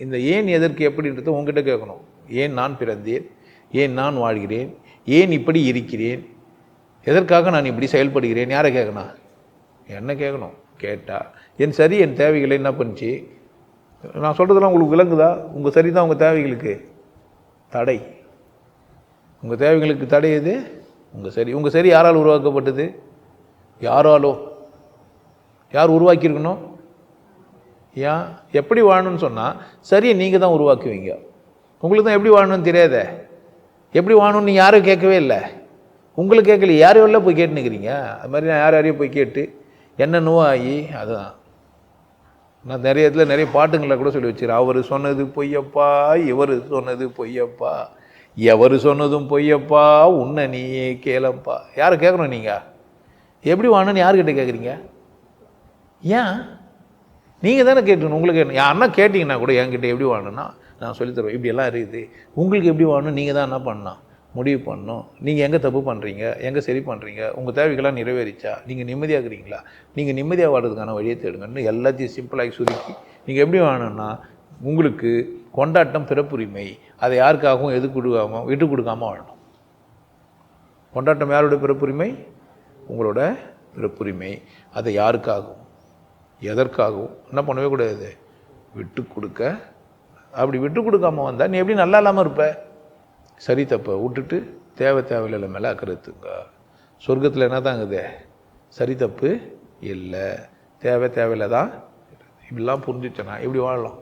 இந்த ஏன் எதற்கு எப்படின்றத உங்ககிட்ட கேட்கணும். ஏன் நான் பிறந்தேன், ஏன் நான் வாழ்கிறேன், ஏன் இப்படி இருக்கிறேன், எதற்காக நான் இப்படி செயல்படுகிறேன், யாரை கேட்கணும்? என்ன கேட்கணும். கேட்டால் என் சரி என் தேவைகளை என்ன பண்ணிச்சு, நான் சொல்கிறதெல்லாம் உங்களுக்கு விளங்குதா? உங்கள் சரி தான் உங்கள் தேவைகளுக்கு தடை. உங்கள் தேவைகளுக்கு தடை எது? உங்கள் சரி. உங்கள் சரி யாரால் உருவாக்கப்பட்டது? யாராலோ. யார் உருவாக்கியிருக்கணும்? ஏன் எப்படி வாழணும்னு சொன்னால் சரியை நீங்கள் தான் உருவாக்குவீங்க. உங்களுக்கு தான் எப்படி வாழணும்னு தெரியாத. எப்படி வாழணும்னு நீங்கள் யாரும் கேட்கவே இல்லை. உங்களுக்கு கேட்கல, யாரையும் இல்லை போய் கேட்டுனுக்கிறீங்க. அது மாதிரி நான் யாரையும் போய் கேட்டு என்னென்னவோ ஆகி அதுதான். நான் நிறைய இடத்துல நிறைய பாட்டுங்களை கூட சொல்லி வச்சுக்கிறேன். அவர் சொன்னது பொய்யப்பா, இவர் சொன்னது பொய்யப்பா, எவர் சொன்னதும் பொய்யப்பா, உன்னை நீயே கேளப்பா. யாரை கேட்கணும்? நீங்கள் எப்படி வாழணும்னு யார்கிட்ட கேட்குறீங்க? ஏன் நீங்கள் தானே கேட்டுக்கணும். உங்களுக்கு யாருன்னா கேட்டிங்கன்னா கூட என்கிட்ட எப்படி வாழணும்னா நான் சொல்லித்தருவேன். இப்படியெல்லாம் இருக்குது, உங்களுக்கு எப்படி வாழணும் நீங்கள் தான் என்ன பண்ணணும், முடிவு பண்ணணும். நீங்கள் எங்கே தப்பு பண்ணுறீங்க, எங்கே சரி பண்ணுறீங்க, உங்கள் தேவைகள்லாம் நிறைவேறிச்சா, நீங்கள் நிம்மதியாக இருக்கிறீங்களா, நீங்கள் நிம்மதியாக வாடுறதுக்கான வழியை தேடுங்கன்னு எல்லாத்தையும் சிம்பிளாகி சுருக்கி நீங்கள் எப்படி வாழணும்னா உங்களுக்கு கொண்டாட்டம் பிறப்புரிமை, அதை யாருக்காகவும் விட்டு கொடுக்காமல் வாழணும். கொண்டாட்டம் யாருடைய பிறப்புரிமை? உங்களோட பிறப்புரிமை. அதை யாருக்காகவும் எதற்காகவும் என்ன பண்ணவே கூடாது, விட்டு கொடுக்க. அப்படி விட்டு கொடுக்காமல் வந்தால் நீ எப்படி நல்லா இல்லாமல் இருப்ப? சரி தப்பை விட்டுட்டு தேவையில்லை மேலே அக்கறைத்துங்க. சொர்க்கத்தில் என்ன தாங்குது? சரி தப்பு இல்லை, தேவையில்லை தான். இப்படிலாம் புரிஞ்சிச்சேன்னா இப்படி வாழலாம்.